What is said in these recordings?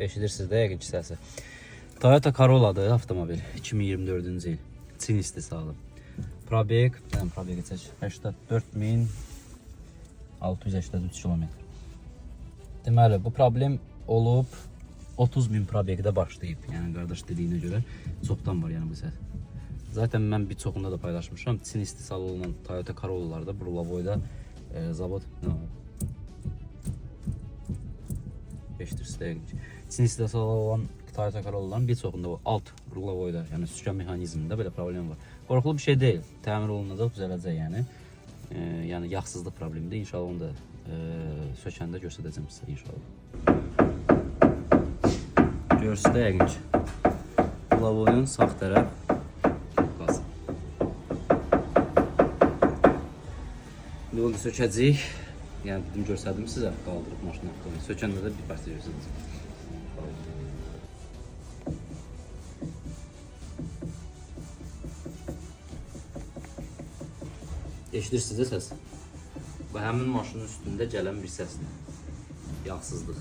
Eşidirsiniz də yəqin ki səsi. Toyota Corolla'dır avtomobil. 2024-cü il. Çin istehsalı. Probeg, probegi çək. 84.683 km. Deməli, bu problem olub 30.000 probegdə başlayıb. Yəni qardaş dediyinə görə çoxdan var yəni bu səs. Zaten mən bir çoxunda da paylaşmışam. Çin istehsalı olunan Toyota Corolla'larda, Burlavoyda zavod Çin istehsalı olan Toyota Corolla'ların bir çoxunda alt Burlavoyda, yəni sükan mexanizmində belə problem var. Qorxulu bir şey deyil. Təmir olunacaq, düzələcək yəni. Yəni yağsızlıq problemidir. İnşallah onu da sökəndə göstərəcəm sizə inşallah. Görürsünüz də yəqin ki. Burlavoyun sağ tərəf qaz. İndi onu sökəcəyik. Yəni dedim göstərdim sizə, qaldırıb maşını. Sökəndə də bir parça görürsünüz. Eşidirsiniz də səs. Bu həmin maşının üstündə gələn bir səsdir. Yağsızlıq.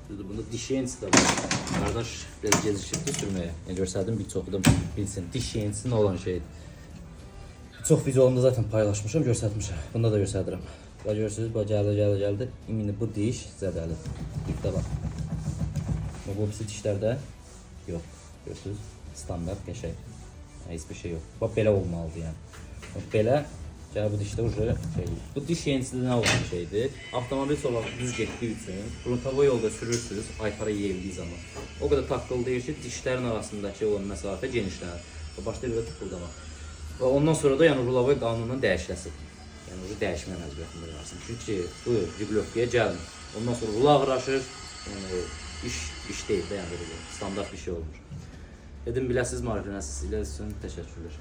Bunu diş yentisi də var. Qardaş belə gecikirdi sürməyə. Yəni göstərdim bir çoxu da bilsin. Diş yentisi nə olan şeydir. Çox videolarımda zaten paylaşmışam, göstərmişəm. Bunda da göstərirəm. Bax görürsünüz, bax gəldi. İndi bu diş zədəlidir. Dipdə bax. Bu birisi dişlərdə yox. Görürsünüz, standart qəşəng. Heç bir şey yox. Bax belə olmalıdır yəni. Belə bu dişdə bu diş yenisi nə olan şeydir? Avtomobil solağı düz getdiyi üçün gruntava yolda sürürsünüz, aypara yeyildiyi zaman. O qədər taqqıldayır ki, dişlərin arasındakı olan məsafə genişlənir. Başlayır belə tıqqıldamaq. Və ondan sonra da yəni Rulavay qanunundan dəyişiləsidir. Yəni o dəyişmə məcburiyyətində varsın. Çünki bu riqlofkiyə gəlmir. Ondan sonra rula ağırlaşır, iş deyil də yəni standart bir şey olmur. Dedim biləsiz mariflənəsiz ilə üçün təşəkkürlər.